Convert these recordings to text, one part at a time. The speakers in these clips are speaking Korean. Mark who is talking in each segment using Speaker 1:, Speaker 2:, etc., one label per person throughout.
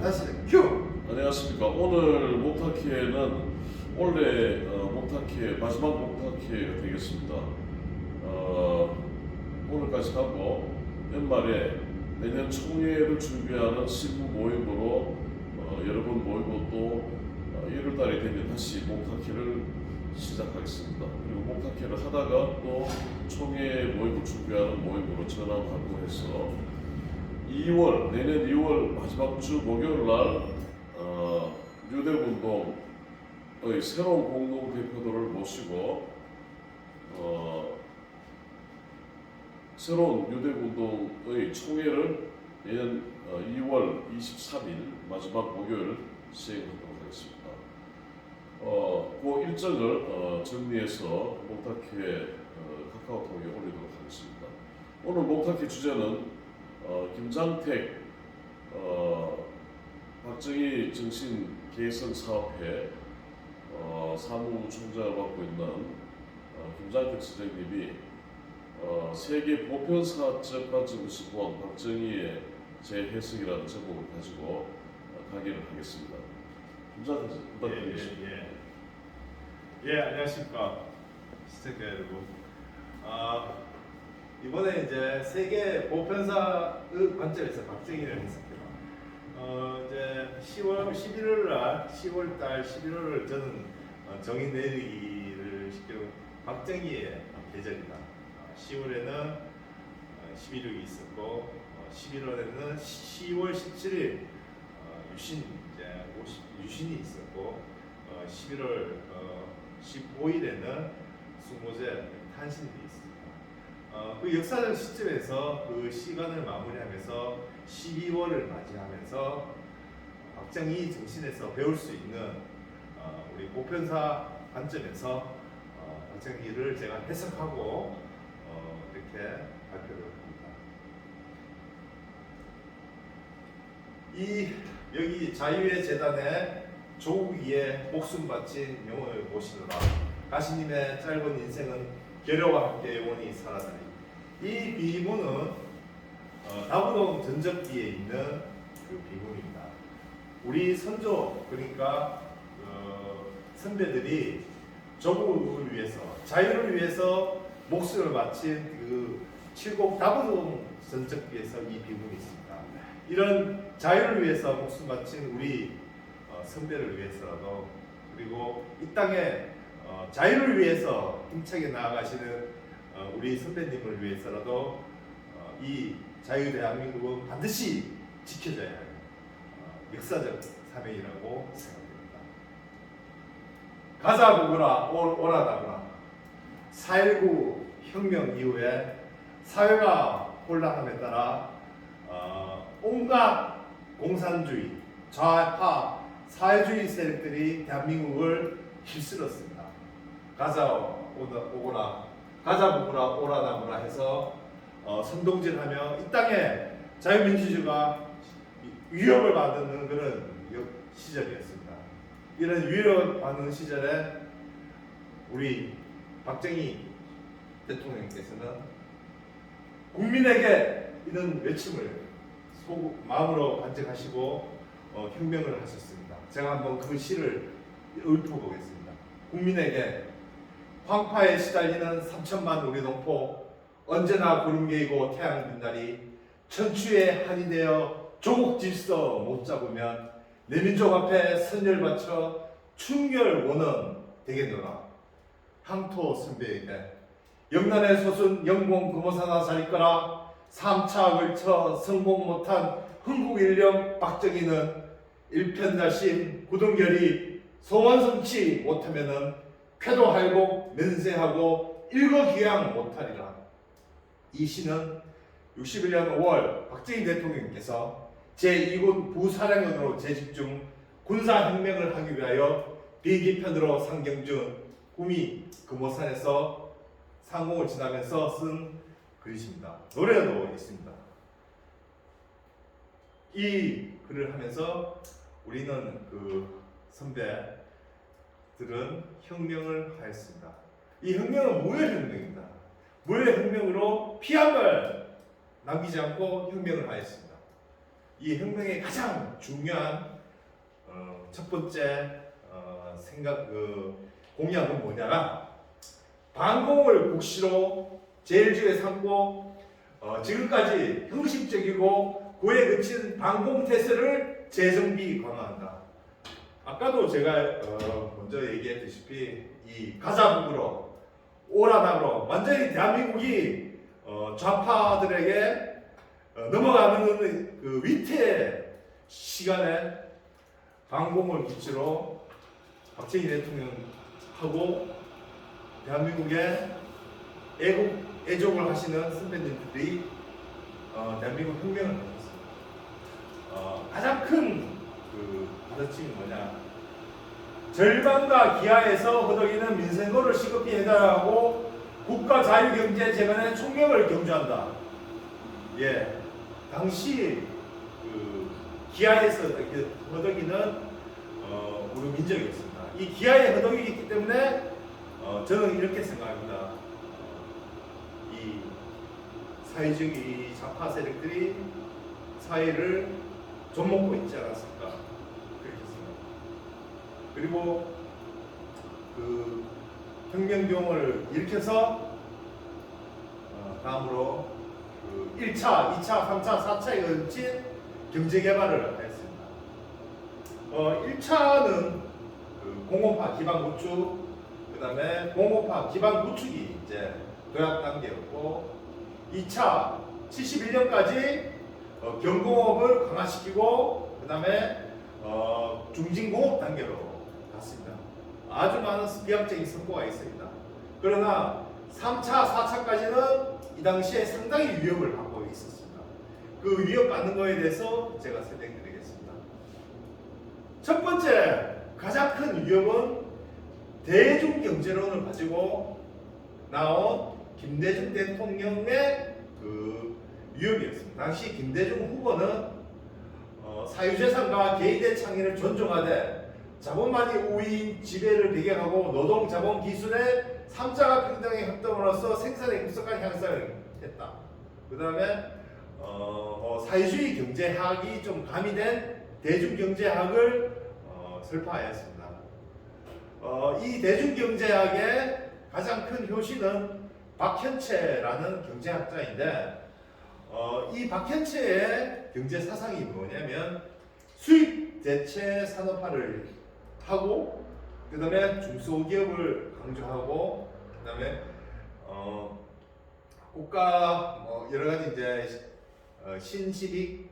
Speaker 1: 다시 큐!
Speaker 2: 안녕하십니까. 오늘 목탁회는 원래 목탁회 마지막 목탁회가 되겠습니다. 오늘까지 하고 연말에 내년 총회를 준비하는 실무 모임으로 여러분 모이고 또 1월 달이 되면 다시 목탁회를 시작하겠습니다. 그리고 목탁회를 하다가 또 총회 모임을 준비하는 모임으로 전환하고 해서 내년 2월 마지막 주 목요일 날 뉴대운동의 새로운 공동 대표들을 모시고 새로운 뉴대운동의 총회를 내년 2월 23일 마지막 목요일 시행하도록 하겠습니다. 그 일정을 정리해서 목탁회 카카오톡에 올리도록 하겠습니다. 오늘 목탁회 주제는 김장택 박정희 정신개선사업회 사무총장을 맡고 있는 김장택 선생님이 세계 보편사적 관점에서 본 박정희의 재해석이라는 제목을 가지고 강의를 하겠습니다. 김장택 선생님 부탁드리겠습니다.
Speaker 1: 안녕하십니까 시청자 여러분. 이번에 이제 세계 보편사의 관점에서 박정희를 했습니다. 이제 11월 날 10월 11월을 저는 정의 내리기를 시키는 박정희의 계절이다. 10월에는 11.6이 있었고 11월에는 10월 17일 유신이 있었고 11월 15일에는 수모제 탄신일이 있습니다. 그 역사적 시점에서 그 시간을 마무리하면서 12월을 맞이하면서 박정희 정신에서 배울 수 있는 우리 보편사 관점에서 박정희를 제가 해석하고 이렇게 발표를 합니다. 여기 자유의 재단에 조국 위에 목숨 바친 영혼을 모시노라. 가시님의 짧은 인생은 결여와 함께 영원히 살아나리. 이 비문은 다부동 전적기에 있는 그 비문입니다. 우리 선조 그러니까 선배들이 조국을 위해서 자유를 위해서 목숨을 바친 그 칠곡 다부동 전적기에서 이 비문이 있습니다. 이런 자유를 위해서 목숨 바친 우리 선배를 위해서라도 그리고 이 땅에 자유를 위해서 힘차게 나아가시는 우리 선배님을 위해서라도 이 자유 대한민국은 반드시 지켜져야 할 역사적 사명이라고 생각됩니다. 가자 보거라 오라 나거라. 4.19 혁명 이후에 사회가 혼란함에 따라 온갖 공산주의, 좌파, 사회주의 세력들이 대한민국을 휩쓸었습니다. 가자 오거라, 가자 보거라 오라 나거라 해서 선동질하며 이 땅에 자유민주주의가 위협을 받는 그런 시절이었습니다. 이런 위협을 받는 시절에 우리 박정희 대통령께서는 국민에게 이런 외침을 마음으로 간직하시고 혁명을 하셨습니다. 제가 한번 그 시를 읊어보겠습니다. 국민에게 황파에 시달리는 3천만 우리 동포 언제나 구름개이고 태양 빛나리 천추의 한이 되어 조국 질서 못 잡으면 내 민족 앞에 선열 바쳐 충결 원원 되겠노라. 항토 선배에게 영란의 소순 영공 금호사나 살거라. 3차 걸쳐 성공 못한 흥국일령 박정희는 일편자심 구동결이 소원 성취 못하면은 쾌도할복 면세하고 일거기양 못하리라. 이 시는 61년 5월 박정희 대통령께서 제2군 부사령관으로 재직 중 군사혁명을 하기 위하여 비기편으로 상경 중 구미 금호산에서 상공을 지나면서 쓴 글이십니다. 노래도 있습니다. 이 글을 하면서 우리는 그 선배들은 혁명을 하였습니다. 이 혁명은 무혈혁명입니다. 무혈혁명으로 피 한 발 남기지 않고 혁명을 하였습니다. 이 혁명의 가장 중요한 첫 번째 공약은 뭐냐라 반공을 국시로 제일주에 삼고 지금까지 형식적이고 고에 그친 반공태세를 재정비 강화한다. 아까도 제가 먼저 얘기했다시피 이 가자북으로 오라닥으로 완전히 대한민국이 좌파들에게 넘어가는 그 위태 시간에 반공을 기치로 박정희 대통령하고 대한민국의 애족을 하시는 선배님들이 대한민국 혁명을 하셨습니다. 가장 큰 그 가르침이 뭐냐? 절반과 기하에서 허덕이는 민생고를 시급히 해결하고 국가 자유경제 재건의 총력을 경주한다. 예, 당시 그 기하에서 허덕이는 우리 민족이었습니다. 이 기하에 허덕이기 있기 때문에 저는 이렇게 생각합니다. 이 사회주의 좌파 세력들이 사회를 좀먹고 있지 않았을까 그렇게 생각합니다. 그리고 그 혁명경을 일으켜서 다음으로 그 1차, 2차, 3차, 4차에 걸친 경제개발을 했습니다. 1차는 그 공업화 기반 구축, 그 다음에 공업화 기반 구축이 이제 도약 단계였고, 2차 71년까지 경공업을 강화시키고, 그 다음에 중진공업 단계로 갔습니다. 아주 많은 비약적인 성과가 있습니다. 그러나 3차, 4차까지는 이 당시에 상당히 위협을 받고 있었습니다. 그 위협받는 거에 대해서 제가 설명드리겠습니다. 첫 번째 가장 큰 위협은 대중경제론을 가지고 나온 김대중 대통령의 그 위협이었습니다. 당시 김대중 후보는 사유재산과 개인의 창의를 존중하되 자본만이 우위인 지배를 배경하고 노동 자본 기술의 3자가 평등의 협동으로서 생산의 급속한 향상을 했다. 그 다음에 사회주의 경제학이 좀 가미된 대중경제학을 설파하였습니다. 이 대중경제학의 가장 큰 효시는 박현채라는 경제학자인데, 이 박현채의 경제 사상이 뭐냐면 수입 대체 산업화를 하고, 그 다음에 중소기업을 강조하고, 그 다음에 국가 여러 가지 이제 신시빅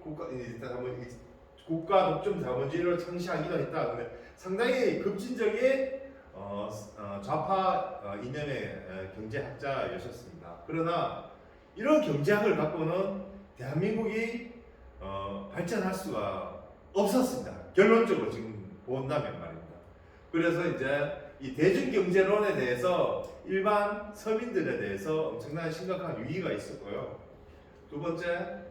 Speaker 1: 국가 독점 자본주의를 창시하기도 했다. 근데 상당히 급진적인 좌파 이념의 경제학자였습니다. 그러나 이런 경제학을 갖고는 대한민국이 발전할 수가 없었습니다. 결론적으로 지금 본다면 말입니다. 그래서 이제 이 대중경제론에 대해서 일반 서민들에 대해서 엄청난 심각한 위기가 있었고요. 두 번째,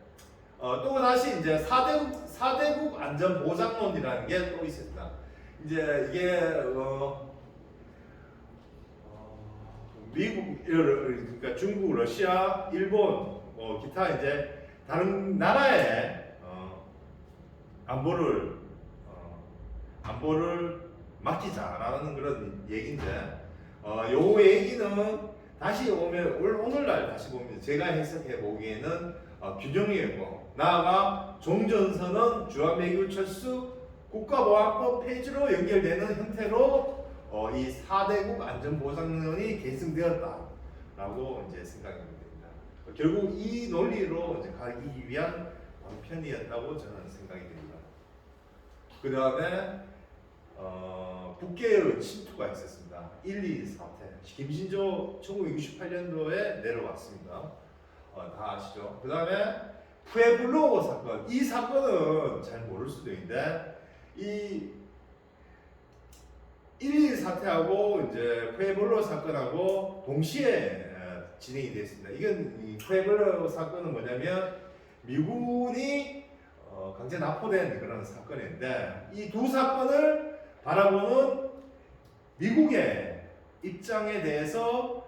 Speaker 1: 또 다시 이제 4대국 안전보장론이라는 게 또 있습니다. 이제 이게 미국, 그러니까 중국, 러시아, 일본, 기타 이제 다른 나라의 안보를 맡기자라는 그런 얘기인데, 요 얘기는 다시 오면 오늘날 다시 보면 제가 해석해 보기에는 균형이었고, 나아가 종전선언, 주한미군 철수, 국가보안법 폐지로 연결되는 형태로 이 4대국 안전보장론이 계승되었다라고 이제 생각이 됩니다. 결국 이 논리로 이제 가기 위한 방편이었다고 저는 생각이 됩니다. 그 다음에 북계의 침투가 있었습니다. 1.2 사태. 김신조 1968년도에 내려왔습니다. 다 아시죠? 그 다음에 푸에블로 사건. 이 사건은 잘 모를 수도 있는데, 이 1.2 사태하고 이제 푸에블로 사건하고 동시에 진행이 됐습니다. 이건 이 푸에블로 사건은 뭐냐면 미군이 강제 납포된 그런 사건인데, 이 두 사건을 바라보는 미국의 입장에 대해서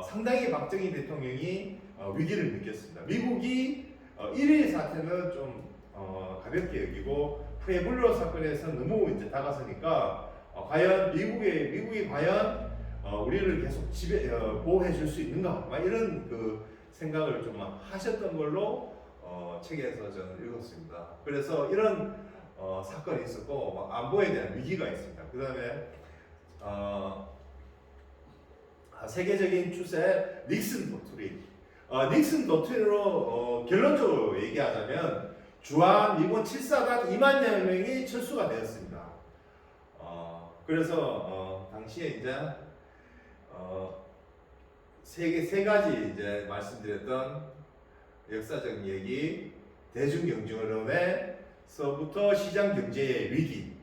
Speaker 1: 상당히 박정희 대통령이 위기를 느꼈습니다. 미국이 1.2 사태는 좀 가볍게 여기고 푸에블로 사건에서 너무 이제 다가서니까 과연 미국이 과연 우리를 계속 보호해 줄 수 있는가? 막 이런 그 생각을 좀 하셨던 걸로 책에서 저는 읽었습니다. 그래서 이런 사건이 있었고 안보에 대한 위기가 있습니다. 그 다음에 세계적인 추세 닉슨 도트린. 닉슨 도트린으로 결론적으로 얘기하자면 주한 미군 7사단 2만 명이 철수가 되었습니다. 그래서 당시에 이제 세 가지 이제 말씀드렸던 역사적 얘기, 대중경제론에서부터 시장 경제의 위기,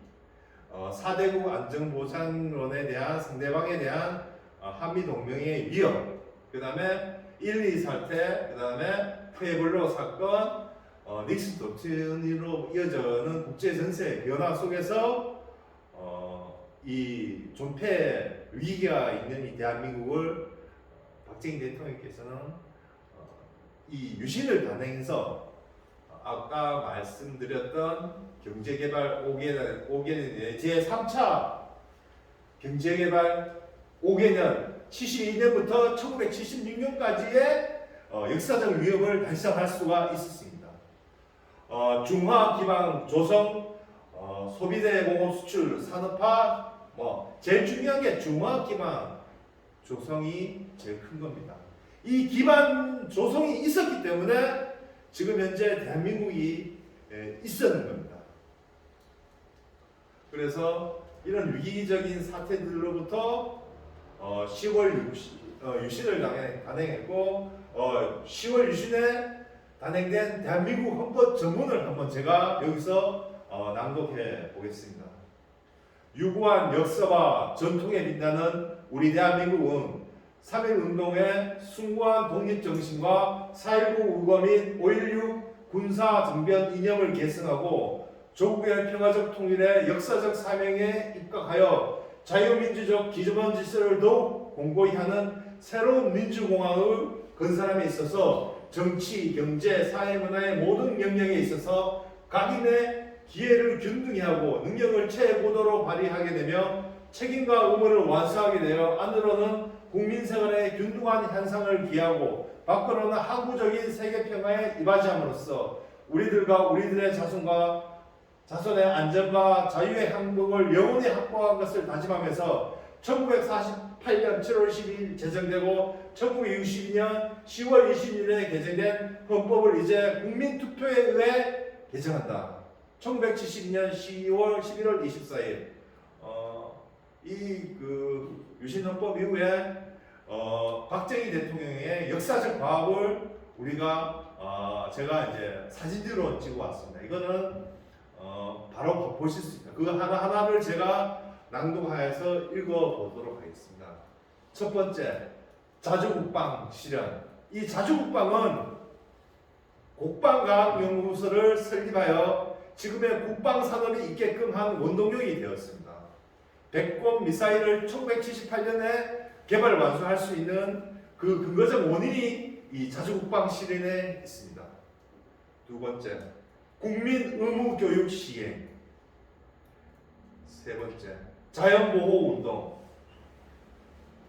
Speaker 1: 4대국 안정보장론에 대한 상대방에 대한 한미 동맹의 위협, 그 다음에 1.2 사태, 그 다음에 푸에블로 사건, 닉슨 도트린으로 이어져는 국제 전세 변화 속에서 이 존폐 위기가 있는 이 대한민국을 박정희 대통령께서는 이 유신을 단행해서 아까 말씀드렸던 경제개발 5개년 제3차 경제개발 5개년 72년부터 1976년까지의 역사적 위협을 달성할 수가 있었습니다. 중화 기반 조성, 소비재 공업 수출 산업화, 제일 중요한 게 중화 기반 조성이 제일 큰 겁니다. 이 기반 조성이 있었기 때문에 지금 현재 대한민국이 있었는 겁니다. 그래서 이런 위기적인 사태들로부터 10월 유신을 단행했고 10월 유신에 단행된 대한민국 헌법 전문을 한번 제가 여기서 낭독해 보겠습니다. 유구한 역사와 전통에 빛나는 우리 대한민국은 3.1운동의 숭고한 독립정신과 4.19 우거 및 5.16 군사정변 이념을 계승하고 조국의 평화적 통일의 역사적 사명에 입각하여 자유민주적 기존 질서를 더욱 공고히 하는 새로운 민주공화의 건설함에 있어서 정치, 경제, 사회, 문화의 모든 영역에 있어서 각인의 기회를 균등히 하고 능력을 최고도로 발휘하게 되며 책임과 의무를 완수하게 되어 안으로는 국민생활의 균등한 향상을 기하고 밖으로는 항구적인 세계평화에 이바지함으로써 우리들과 우리들의 자손의 안전과 자유의 행복을 영원히 확보한 것을 다짐하면서 1948년 7월 12일 제정되고 1962년 10월 20일에 개정된 헌법을 이제 국민투표에 의해 개정한다. 1972년 11월 24일 이 유신헌법 이후에 박정희 대통령의 역사적 과업을 우리가 제가 이제 사진으로 찍어 왔습니다. 이거는 바로 보실 수 있습니다. 그 하나하나를 제가 낭독하여서 읽어 보도록 하겠습니다. 첫 번째, 자주국방 실현. 이 자주국방은 국방과학연구소를 설립하여 지금의 국방산업이 있게끔 한 원동력이 되었습니다. 백곰 미사일을 1978년에 개발 완수할 수 있는 그 근거적 원인이 이 자주국방 실현에 있습니다. 두 번째, 국민 의무 교육 시행. 세 번째, 자연보호 운동.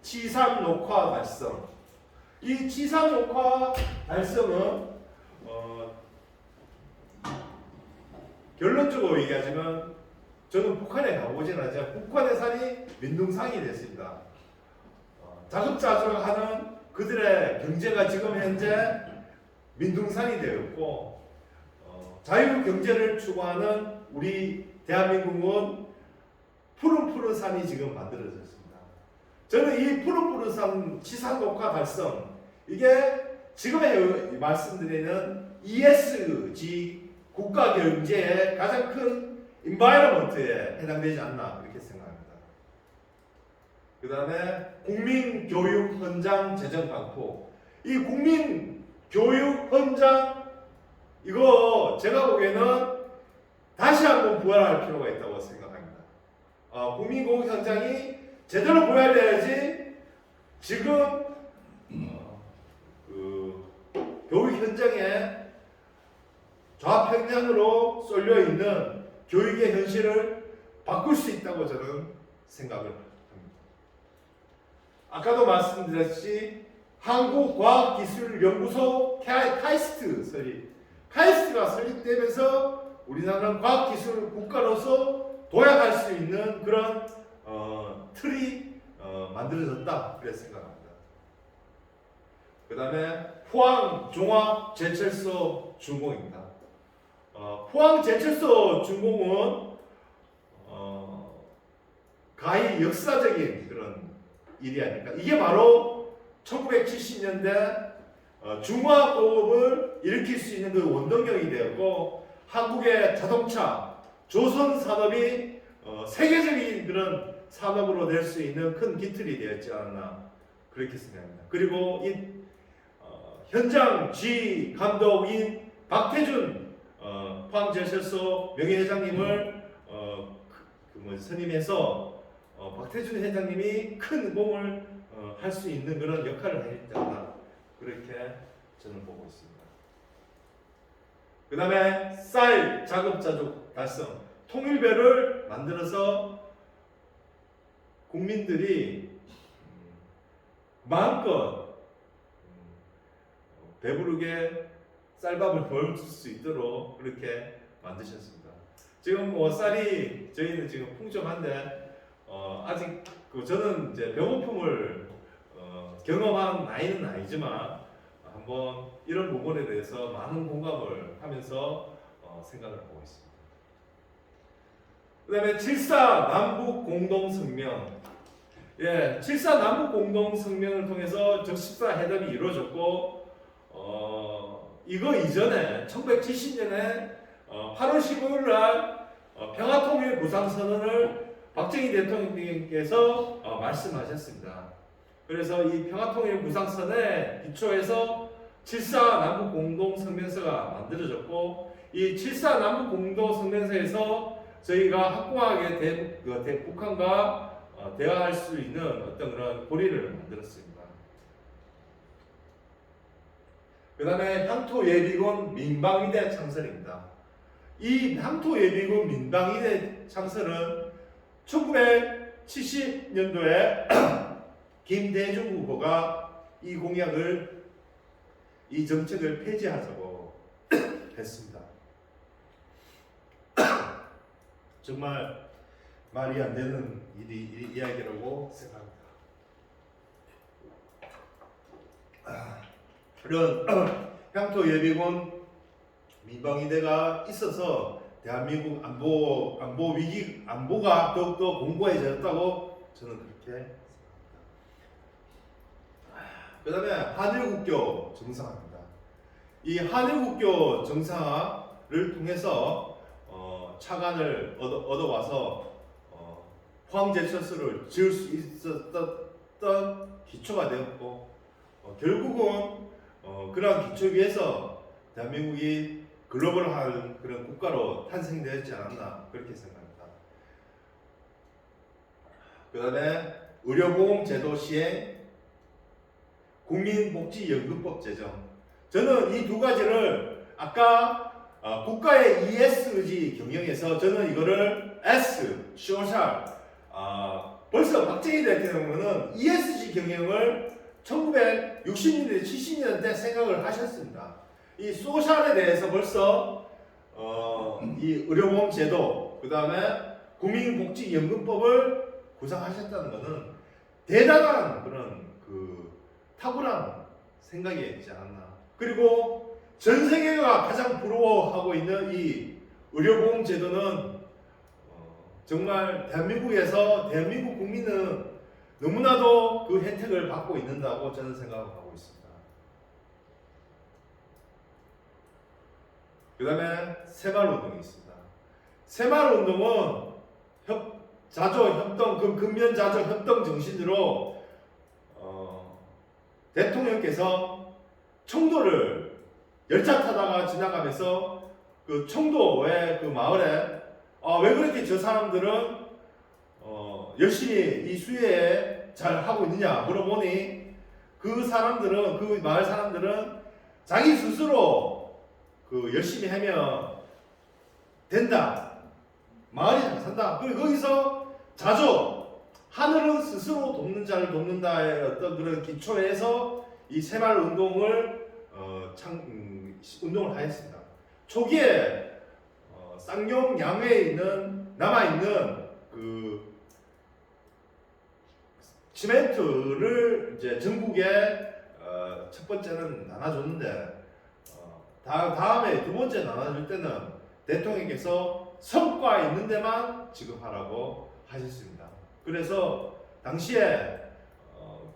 Speaker 1: 치산 녹화 달성. 이 치산 녹화 달성은 결론적으로 얘기하자면 저는 북한에 가보진 않지만 북한의 산이 민둥산이 됐습니다. 자급자족하는 그들의 경제가 지금 현재 민둥산이 되었고 자유 경제를 추구하는 우리 대한민국은 푸른푸른 산이 지금 만들어졌습니다. 저는 이 푸른푸른 산 치산 녹화 달성 이게 지금의 말씀드리는 ESG 국가 경제의 가장 큰 인바이러먼트에 해당되지 않나 이렇게 생각합니다. 그 다음에 국민교육 현장 재정 강포. 이 국민교육 현장 이거 제가 보기에는 다시 한번 부활할 필요가 있다고 생각합니다. 국민교육 현장이 제대로 부활돼야지 지금 교육 현장에 좌평양으로 쏠려 있는 교육의 현실을 바꿀 수 있다고 저는 생각을 합니다. 아까도 말씀드렸듯이 한국과학기술연구소 카이스트가 설립되면서 우리나라는 과학기술 국가로서 도약할 수 있는 그런 틀이 만들어졌다 그렇게 생각합니다. 그 다음에 포항종합제철소 준공입니다. 포항제철소 준공은 가히 역사적인 그런 일이 아닐까. 이게 바로 1970년대 중화공업을 일으킬 수 있는 그 원동력이 되었고, 한국의 자동차, 조선 산업이 세계적인 그런 산업으로 될 수 있는 큰 기틀이 되었지 않았나 그렇게 생각합니다. 그리고 이 현장 지휘 감독인 박태준 포항제철소 명예회장님을 선임해서 박태준 회장님이 큰 공을 할 수 있는 그런 역할을 했지 않나 그렇게 저는 보고 있습니다. 그 다음에 쌀 자급자족 달성 통일배를 만들어서 국민들이 마음껏 배부르게 쌀밥을 벌 수 있도록 그렇게 만드셨습니다. 지금 쌀이 저희는 지금 풍족한데 아직 저는 이제 배고픔을 경험한 나이는 아니지만 한번 이런 부분에 대해서 많은 공감을 하면서 생각을 하고 있습니다. 그 다음에 7.4 남북 공동성명. 7.4 남북 공동성명을 통해서 적십사 회담이 이루어졌고, 이거 이전에 1970년에 8월 15일 날 평화통일 구상선언을 박정희 대통령께서 말씀하셨습니다. 그래서 이 평화통일 구상선언에 기초해서 7.4 남북 공동성명서가 만들어졌고, 이 7.4 남북 공동성명서에서 저희가 확고하게 북한과 대화할 수 있는 어떤 그런 고리를 만들었습니다. 그 다음에 향토예비군 민방위대 창설입니다. 이 향토예비군 민방위대 창설은 1970년도에 김대중 후보가 이 정책을 폐지하자고 했습니다. 정말 말이 안 되는 이야기라고 생각합니다. 이런 향토예비군 민방위대가 있어서 대한민국 안보가 더욱더 공고해졌다고 저는 그렇게 생각합니다. 그 다음에 한일국교 정상화입니다. 이 한일국교 정상화를 통해서 차관을 얻어와서 포항제철소를 지을 수 있었던 기초가 되었고, 결국은 그러한 기초 위에서 대한민국이 글로벌한 그런 국가로 탄생되었지 않았나 그렇게 생각합니다. 그 다음에 의료보험제도 시행, 국민복지연금법 제정. 저는 이 두 가지를 아까 국가의 ESG 경영에서 저는 이거를 S, 소셜, 벌써 박정희 대통령은 ESG 경영을 1960년대, 70년대 생각을 하셨습니다. 이 소셜에 대해서 벌써 이 의료보험 제도, 그 다음에 국민복지연금법을 구상하셨다는 것은 대단한 그런 탁월한 생각이 있지 않았나. 그리고 전 세계가 가장 부러워하고 있는 이 의료보험 제도는 정말 대한민국 국민은 너무나도 그 혜택을 받고 있는다고 저는 생각하고 있습니다. 그 다음에 새마을운동이 있습니다. 새마을운동은 근면자조 협동 정신으로 대통령께서 청도를 열차 타다가 지나가면서 그 청도의 그 마을에 왜 그렇게 저 사람들은 열심히 이 수혜에 잘 하고 있느냐 물어보니 그 마을 사람들은 자기 스스로 그 열심히 하면 된다. 마을이 잘 산다. 그리고 거기서 자주 하늘은 스스로 돕는 자를 돕는다의 어떤 그런 기초에서 이 새마을 운동을 운동을 하였습니다. 초기에 쌍용 양회에 있는 남아 있는 그 시멘트를 이제 전국에 첫 번째는 나눠줬는데 다음에 두 번째 나눠줄 때는 대통령께서 성과 있는 데만 지급하라고 하셨습니다. 그래서 당시에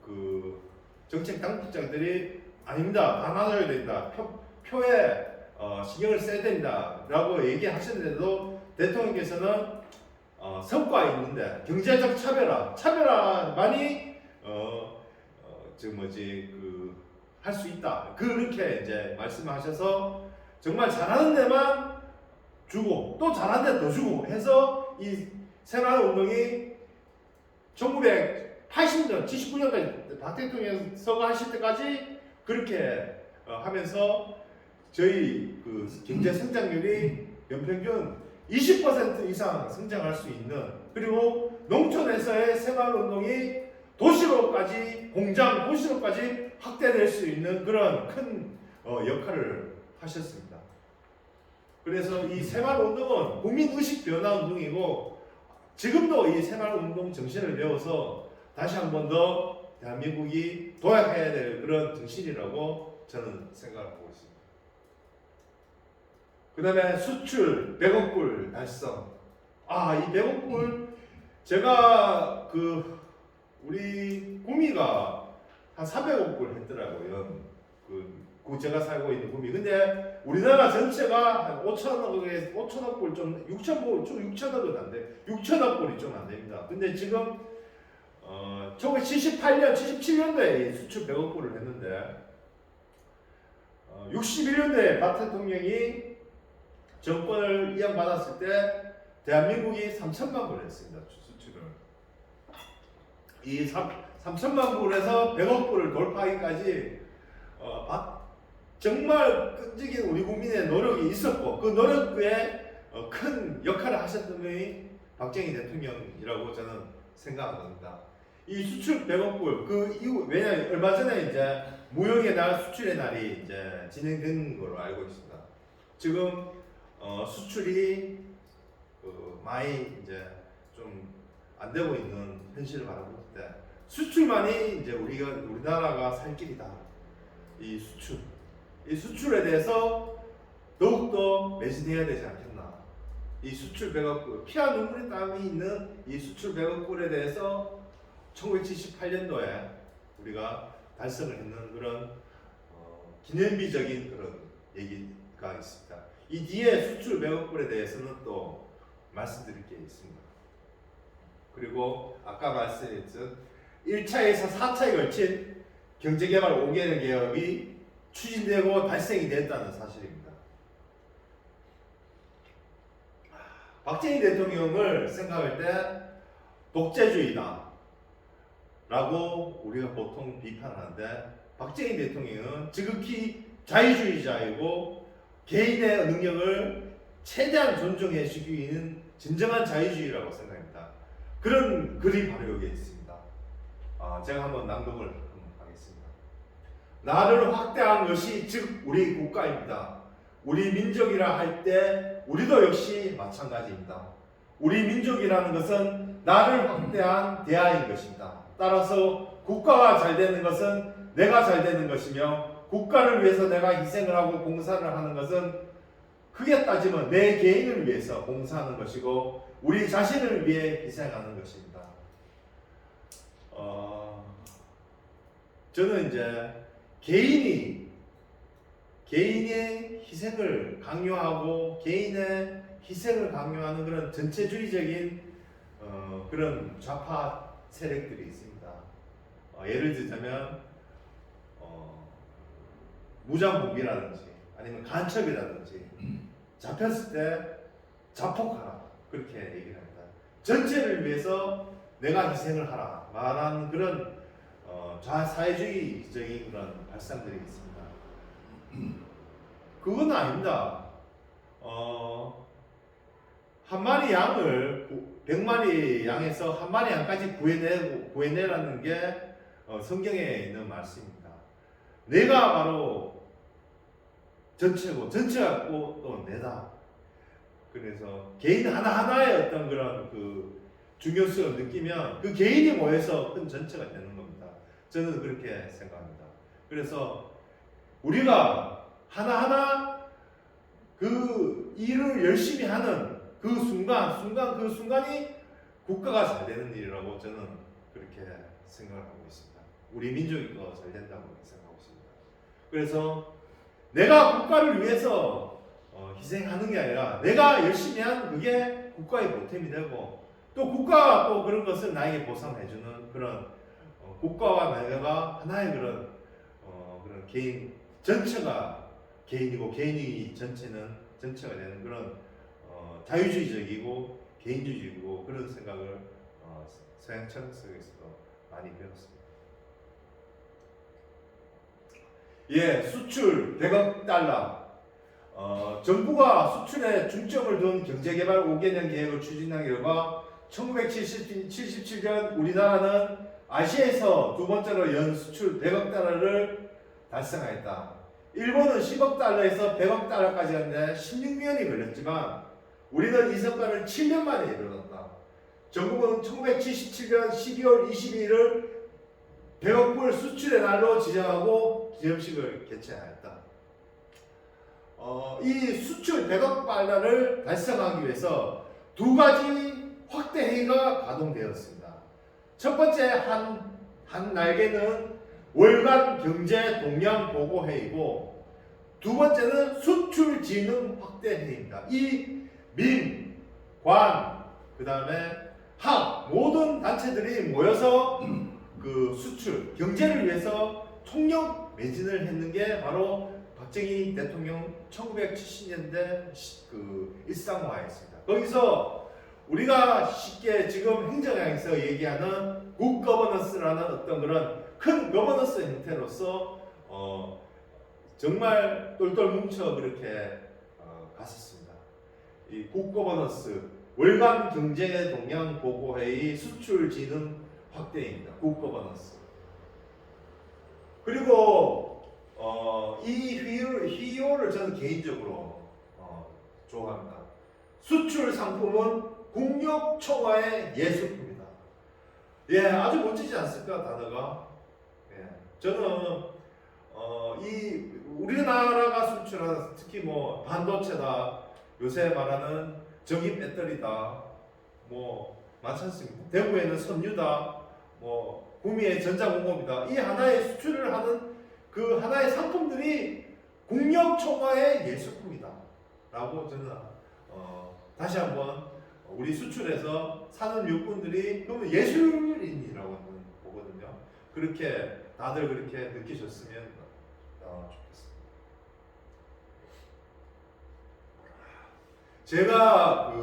Speaker 1: 그 정책 당국자들이 아닙니다. 다 나눠야 된다. 표에 신경을 써야 된다라고 얘기하셨는데도 대통령께서는 성과 있는데 경제적 차별화만이 할 수 있다. 그렇게 이제 말씀하셔서 정말 잘하는 데만 주고 또 잘하는 데 더 주고 해서 이 새마을 운동이 1980년, 79년까지 박 대통령 서거하실 때까지 그렇게 하면서 저희 그 경제 성장률이 연평균 20% 이상 성장할 수 있는, 그리고 농촌에서의 새마을 운동이 도시로까지 공장, 도시로까지 확대될 수 있는 그런 큰 역할을 하셨습니다. 그래서 이 새마을 운동은 국민 의식 변화 운동이고 지금도 이 새마을 운동 정신을 배워서 다시 한 번 더 대한민국이 도약해야 될 그런 정신이라고 저는 생각하고 있습니다. 그 다음에 수출 100억 불 달성. 이 100억 불 제가 우리 구미가 한 300억 불 했더라고요. 그 제가 살고 있는 구미. 근데 우리나라 전체가 한 5천억 불 좀 6천억은 안 돼. 6천억 불이 좀 안 됩니다. 근데 지금 1978년, 77년도에 수출 100억 불을 했는데 61년도에 박 대통령이 정권을 이양받았을 때 대한민국이 3천만 불 했습니다. 수출을. 이 3천만 불에서 100억 불을 돌파하기까지 정말 끈질긴 우리 국민의 노력이 있었고 그 노력에 큰 역할을 하셨던 분이 박정희 대통령이라고 저는 생각합니다. 이 수출 100억 불 그 이후, 왜냐하면 얼마 전에 이제 무역의 날, 수출의 날이 이제 진행된 걸로 알고 있습니다. 지금 수출이 많이 이제 좀 안 되고 있는 현실을 바라볼 때 수출만이 이제 우리나라가 살 길이다. 이 수출에 대해서 더욱더 매진해야 되지 않겠나. 이 수출 100억 불, 피와 눈물의 땀이 있는 이 수출 100억 불에 대해서 1978년도에 우리가 달성을 했는 그런 기념비적인 그런 얘기가 있습니다. 이 뒤에 수출 100억 불에 대해서는 또 말씀드릴 게 있습니다. 그리고 아까 말씀드렸던 1차에서 4차에 걸친 경제개발 5개년 개혁이 추진되고 달성이 됐다는 사실입니다. 박정희 대통령을 생각할 때 독재주의다 라고 우리가 보통 비판하는데 박정희 대통령은 지극히 자유주의자이고 개인의 능력을 최대한 존중해 주기는 진정한 자유주의라고 생각합니다. 그런 글이 바로 여기에 있습니다. 제가 한번 낭독을 하겠습니다. 나를 확대한 것이 즉 우리 국가입니다. 우리 민족이라 할 때 우리도 역시 마찬가지입니다. 우리 민족이라는 것은 나를 확대한 대하인 것입니다. 따라서 국가가 잘 되는 것은 내가 잘 되는 것이며 국가를 위해서 내가 희생을 하고 봉사를 하는 것은 크게 따지면 내 개인을 위해서 봉사하는 것이고 우리 자신을 위해 희생하는 것입니다. 저는 이제 개인의 희생을 강요하고 개인의 희생을 강요하는 그런 전체주의적인 그런 좌파 세력들이 있습니다. 예를 들자면 무장복이라든지 아니면 간첩이라든지 잡혔을 때 자폭하라 그렇게 얘기를 합니다. 전체를 위해서 내가 희생을 하라 말하는 그런 사회주의적인 그런 발상들이 있습니다. 그건 아닙니다. 한 마리 양을 100마리 양에서 한 마리 양까지 구해내라는 게 성경에 있는 말씀입니다. 내가 바로 전체고 전체가 또 내다. 그래서 개인 하나하나의 어떤 그런 그 중요성을 느끼면 그 개인이 모여서 큰 전체가 되는 겁니다. 저는 그렇게 생각합니다. 그래서 우리가 하나하나 그 일을 열심히 하는 그 순간이 국가가 잘 되는 일이라고 저는 그렇게 생각을 하고 있습니다. 우리 민족이 더 잘 된다고 생각하고 있습니다. 그래서 내가 국가를 위해서 희생하는 게 아니라 내가 열심히 한 그게 국가의 보탬이 되고 또 국가가 또 그런 것을 나에게 보상해주는 그런 국가와 내가 하나의 그런 개인 전체가 개인이고 개인이 전체가 되는 그런 자유주의적이고 개인주의적이고 그런 생각을 서양 철학에서도 많이 배웠습니다. 예, 수출 100억 달러. 정부가 수출에 중점을 둔 경제개발 5개년 계획을 추진한 결과 1977년 우리나라는 아시아에서 두 번째로 연 수출 100억 달러를 달성하였다. 일본은 10억 달러에서 100억 달러까지 하는데 16년이 걸렸지만 우리는 이 성과를 7년 만에 이루었다. 정부는 1977년 12월 22일을 100억 불 수출의 날로 지정하고 기념식을 개최하였다. 이 수출 100억 달러를 달성하기 위해서 두 가지 확대 회의가 가동되었습니다. 첫 번째 한 날개는 월간 경제 동향 보고 회의고 두 번째는 수출 진흥 확대 회의입니다. 이 민, 관, 그 다음에 학 모든 단체들이 모여서 그 수출 경제를 위해서 총력 매진을 했는 게 바로 박정희 대통령 1970년대 그 일상화였습니다. 거기서 우리가 쉽게 지금 행정학에서 얘기하는 굿 거버넌스라는 어떤 그런 큰 거버넌스 형태로서 정말 똘똘 뭉쳐 그렇게 갔었습니다. 이 굿 거버넌스 월간 경제 동향 보고 회의 수출 진흥 확대입니다. 굿 거버넌스. 그리고 이 회의를 저는 개인적으로 좋아합니다. 수출 상품은 국력 초과의 예술품이다. 예, 아주 멋지지 않습니까 단어가? 예, 저는 이 우리나라가 수출하는 특히 뭐 반도체다, 요새 말하는 전기 배터리다, 뭐 많지 않습니까? 대구에는 섬유다, 뭐 구미의 전자공업이다. 이 하나의 수출을 하는 그 하나의 상품들이 국력 초과의 예술품이다. 라고 저는 다시 한번 우리 수출에서 사는 육군들이 그러면 예술인이라고 보거든요. 그렇게 다들 그렇게 느끼셨으면 좋겠습니다. 제가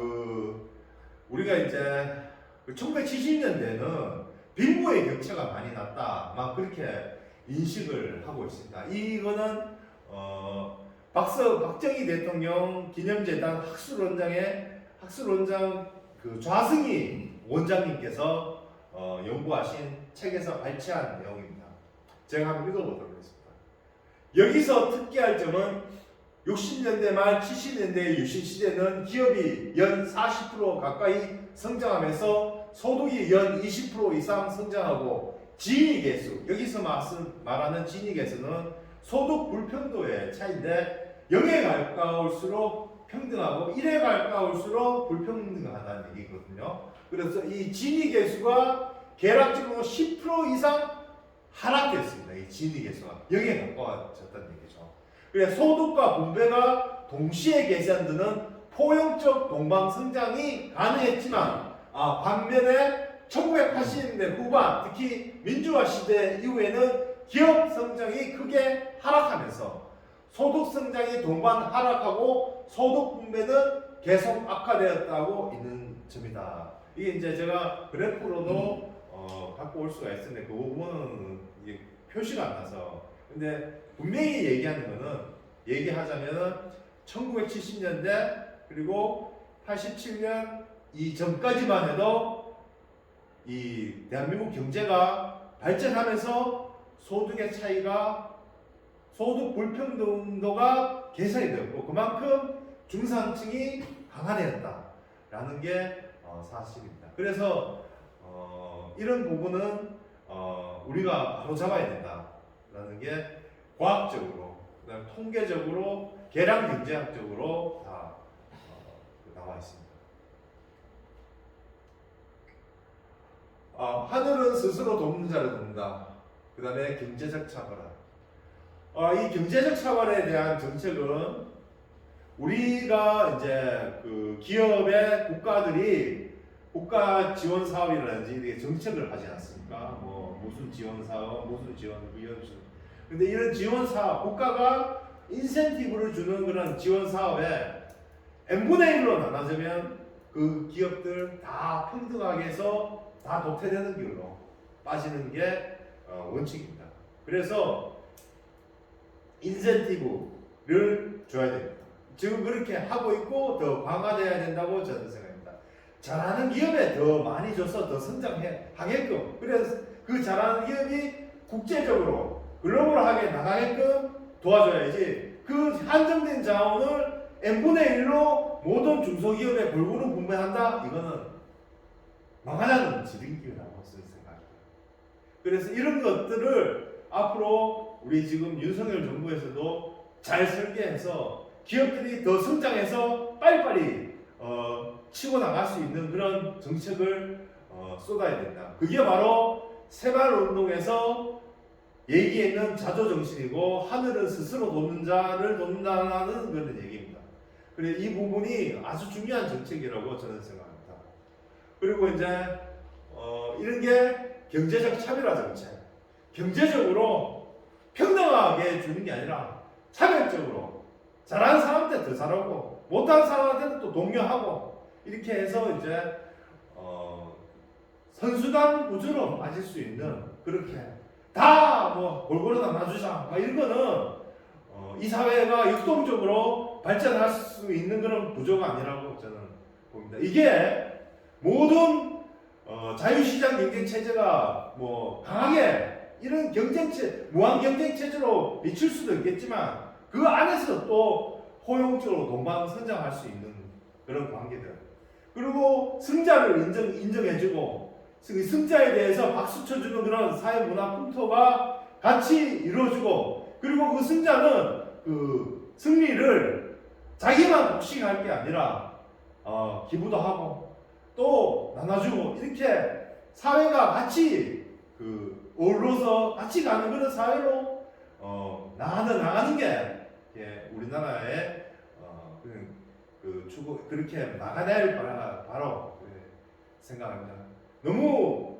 Speaker 1: 우리가 이제 1970년대에는 빈부의 격차가 많이 났다, 막 그렇게 인식을 하고 있습니다. 이거는 박정희 대통령 기념재단 학술원장 그 좌승희 원장님께서 연구하신 책에서 발췌한 내용입니다. 제가 한번 읽어보도록 하겠습니다. 여기서 특기할 점은 60년대 말 70년대 유신 시대는 기업이 연 40% 가까이 성장하면서 소득이 연 20% 이상 성장하고 진위계수, 여기서 말하는 진위계수는 소득 불평도의 차이인데 0에 가까울수록 평등하고 1에 가까울수록 불평등하다는 얘기거든요. 그래서 이 진위계수가 계략적으로 10% 이상 하락됐습니다. 이 진위계수가 0에 가까워졌다는 얘기죠. 그래서 소득과 분배가 동시에 계산되는 포용적 동방성장이 가능했지만 반면에 1980년대 후반 특히 민주화 시대 이후에는 기업 성장이 크게 하락하면서 소득 성장이 동반 하락하고 소득 분배는 계속 악화되었다고 있는 점이다. 이게 이제 제가 그래프로도 갖고 올 수가 있었는데 그 부분은 이게 표시가 안 나서 근데 분명히 얘기하는 거는 얘기하자면은 1970년대 그리고 87년 이전까지만 해도 이 대한민국 경제가 발전하면서 소득의 차이가 소득 불평등도가 개선이 되었고 그만큼 중산층이 강화되었다라는 게 사실입니다. 그래서 이런 부분은 우리가 바로 잡아야 된다라는 게 과학적으로, 그다음 통계적으로, 계량 경제학적으로 다 나와 있습니다. 하늘은 스스로 돕는 자를 돕는다. 그 다음에 경제적 차별화. 이 경제적 차별에 대한 정책은 우리가 이제 그 기업의 국가들이 국가 지원 사업이라든지 이렇게 정책을 하지 않습니까? 뭐 무슨 지원 사업, 무슨 지원 위원. 근데 이런 지원 사업, 국가가 인센티브를 주는 그런 지원 사업에 n분의 1로 나눠지면 그 기업들 다 평등하게 해서 다 도태되는 길로 빠지는 게 원칙입니다. 그래서 인센티브를 줘야 됩니다. 지금 그렇게 하고 있고 더 강화돼야 된다고 저는 생각합니다. 잘하는 기업에 더 많이 줘서 더 성장하게끔, 그래서 그 잘하는 기업이 국제적으로 글로벌하게 나가게끔 도와줘야지, 그 한정된 자원을 n분의 1로 모든 중소기업에 골고루 분배한다? 이거는 망하자는 지름길이라고 생각합니다. 그래서 이런 것들을 앞으로 우리 지금 윤석열 정부에서도 잘 설계해서 기업들이 더 성장해서 빨리빨리 치고 나갈 수 있는 그런 정책을 쏟아야 된다. 그게 바로 새마을운동에서 얘기했는 자조정신이고 하늘은 스스로 돕는 자를 돕는다는 그런 얘기입니다. 그래서 이 부분이 아주 중요한 정책이라고 저는 생각합니다. 그리고 이제 이런 게 경제적 차별화 정책. 경제적으로 평등하게 주는 게 아니라 차별적으로 잘하는 사람한테 더 잘하고 못하는 사람한테는 또 독려하고 이렇게 해서 이제 선수단 구조로 빠질 수 있는, 그렇게 다 뭐 골고루 나눠주자 막 이런 거는 이 사회가 역동적으로 발전할 수 있는 그런 구조가 아니라고 저는 봅니다. 이게 모든 자유시장 경쟁 체제가 뭐 강하게 이런 경쟁체, 무한 경쟁 체제로 비칠 수도 있겠지만 그 안에서 또 포용적으로 동반 성장할 수 있는 그런 관계들. 그리고 승자를 인정해주고 승자에 대해서 박수 쳐주는 그런 사회 문화 풍토가 같이 이루어지고, 그리고 그 승자는 그 승리를 자기만 독식할 게 아니라 기부도 하고 또 나눠주고, 이렇게 사회가 같이 그 어우러서 같이 가는 그런 사회로 나가는 게 우리나라의 그 추구, 그렇게 나가낼 바로 생각합니다. 너무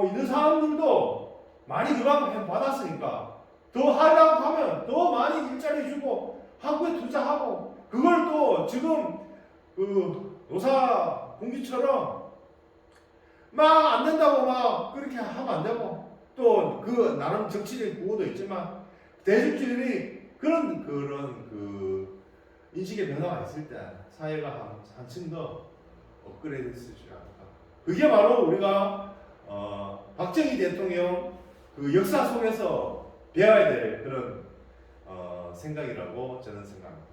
Speaker 1: 있는 사람들도 많이 그만큼 받았으니까 더 하려고 하면 더 많이 일자리 주고 한국에 투자하고, 그걸 또 지금 그 노사 공주처럼 막 안 된다고 막 그렇게 하면 안 되고, 또 그 나름 정치적인 구호도 있지만 대중들이 그런 그 인식의 변화가 있을 때 사회가 한층 더 업그레이드 됐을 줄 알까. 그게 바로 우리가 박정희 대통령 그 역사 속에서 배워야 될 그런 생각이라고 저는 생각합니다.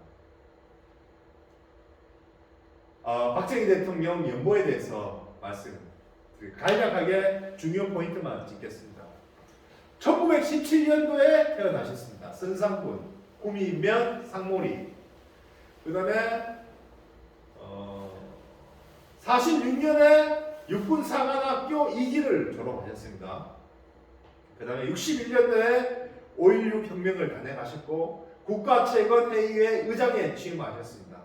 Speaker 1: 박정희 대통령 연보에 대해서 간략하게 중요 포인트만 짚겠습니다. 1917년도에 태어나셨습니다. 선상군, 구미면 상모리. 그 다음에 46년에 육군사관학교 2기를 졸업하셨습니다. 그 다음에 61년도에 5.16 혁명을 단행하셨고 국가채권회의회 의장에 취임하셨습니다.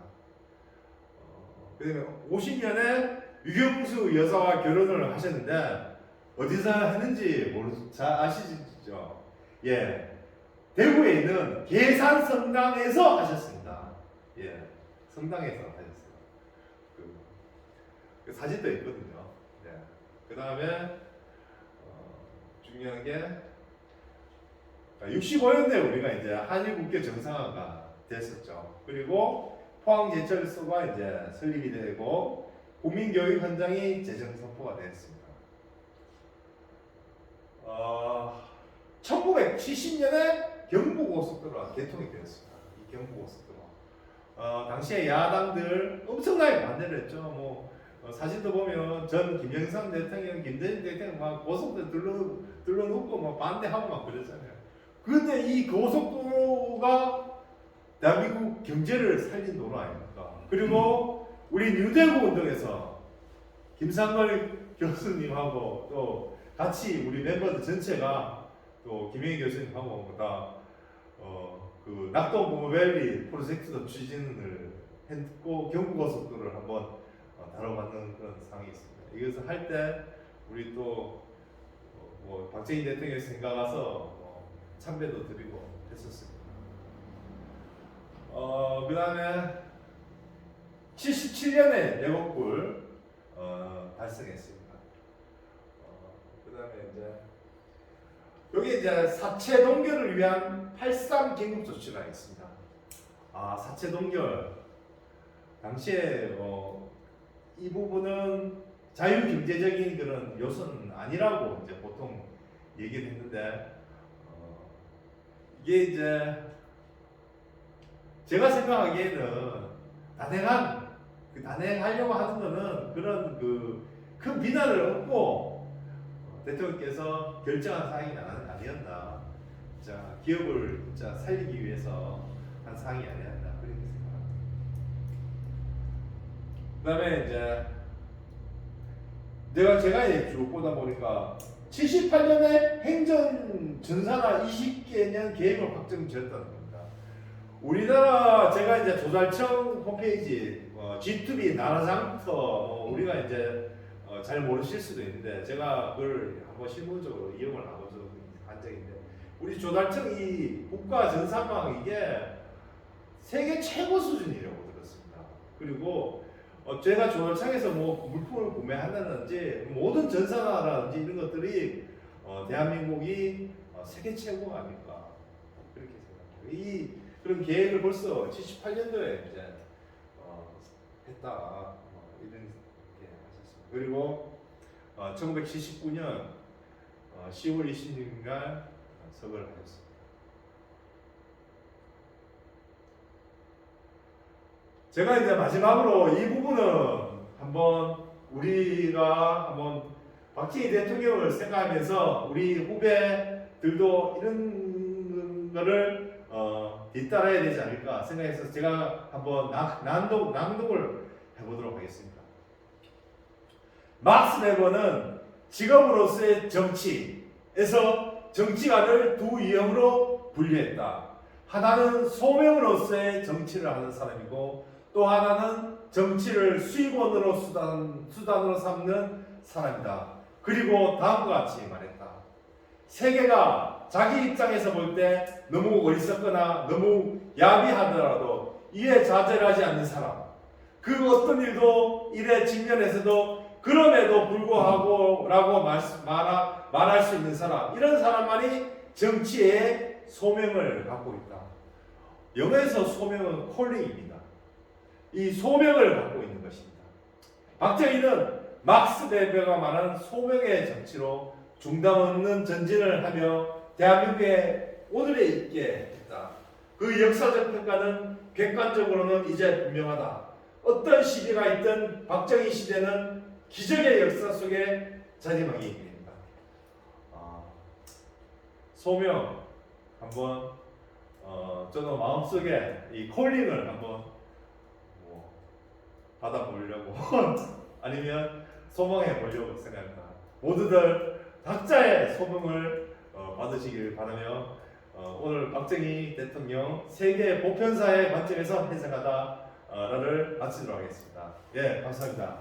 Speaker 1: 그 다음에 50년에 유경수 여사와 결혼을 하셨는데 어디서 했는지 잘 아시죠? 예, 대구에 있는 계산성당에서 하셨습니다. 예, 성당에서 하셨어요. 그 사진도 있거든요. 네. 그 다음에 중요한 게 65년대 우리가 이제 한일 국교 정상화가 됐었죠. 그리고 포항제철소가 이제 설립이 되고 국민교육 현장이 재정 선포가 되었습니다. 1970년에 경부고속도로가 개통이 되었습니다. 이 경부고속도로. 당시에 야당들 엄청나게 반대를 했죠. 사진도 보면 전 김영삼 대통령, 김대중 대통령 막 고속도로 들러눕고 막 반대하고 막 그랬잖아요. 그런데 이 고속도로가 대한민국 경제를 살린 도로 아닙니까? 그리고 우리 뉴대구 운동에서 김상걸 교수님하고 또 같이 우리 멤버들 전체가 또 김영희 교수님하고 그 낙동고밸리 프로젝트도 추진을 했고 경부고속도로를 한번 다뤄봤는 그런 상황이 있습니다. 이것을 할 때 우리 또 박정희 대통령이 생각와서 참배도 드리고 했었습니다. 그 다음에 77년에 내곡불 달성했습니다. 그 다음에 이제 여기 이제 사체 동결을 위한 83 긴급 조치를 하겠습니다. 사체 동결 당시에 이 부분은 자유경제적인 그런 요소는 아니라고 이제 보통 얘기를 했는데 이게 이제 제가 생각하기에는 단행하려고 하는 거는 그런 큰 비난을 얻고 대통령께서 결정한 사항이 아니었나. 자, 기업을 진짜 살리기 위해서 한 사항이 아니었나 그렇게 생각합니다. 그다음에 이제 제가 쭉 보다 보니까 78년에 행정 전산화 20개년 계획을 확정 지었다는 겁니다. 우리나라 제가 이제 조달청 홈페이지 G2B 나라장터 우리가 이제 잘 모르실 수도 있는데 제가 그걸 한번 실무적으로 이용을 하고 한 적인데 우리 조달청 이 국가 전산망 이게 세계 최고 수준이라고 들었습니다. 그리고 제가 조달청에서 물품을 구매한다든지 모든 전산화라든지 이런 것들이 대한민국이 세계 최고가 아닐까 그렇게 생각해요. 그런 계획을 벌써 78년도에 이제 했다 이런 게 하셨습니다. 그리고 1979년 10월 26일 서거를 하셨습니다. 제가 이제 마지막으로 이 부분은 우리가 한번 박정희 대통령을 생각하면서 우리 후배들도 이런 거를 뒤따라야 되지 않을까 생각해서 제가 한번 낭독을 해보도록 하겠습니다. 막스 웨버는 직업으로서의 정치에서 정치가를 두 유형으로 분류했다. 하나는 소명으로서의 정치를 하는 사람이고 또 하나는 정치를 수입원으로 수단으로 삼는 사람이다. 그리고 다음과 같이 말했다. 세계가 자기 입장에서 볼 때 너무 어리석거나 너무 야비하더라도 이에 좌절하지 않는 사람, 그 어떤 일도 일에 직면해서도 그럼에도 불구하고 라고 말할 수 있는 사람, 이런 사람만이 정치의 소명을 갖고 있다. 영어에서 소명은 콜링입니다. 이 소명을 갖고 있는 것입니다. 박정희는 막스 웨버가 말하는 소명의 정치로 중단 없는 전진을 하며 대한민국의 오늘에 있게 했다. 그 역사적 평가는 객관적으로는 이제 분명하다. 어떤 시대가 있든 박정희 시대는 기적의 역사 속에 자리하게 됩니다. 소명 한번 저는 마음속에 이 콜링을 한번 받아보려고 아니면 소망해 보려고 생각합니다. 모두들 각자의 소명을 받으시길 바라며 오늘 박정희 대통령 세계 보편사의 관점에서 해석하다를 마치도록 하겠습니다. 예, 감사합니다.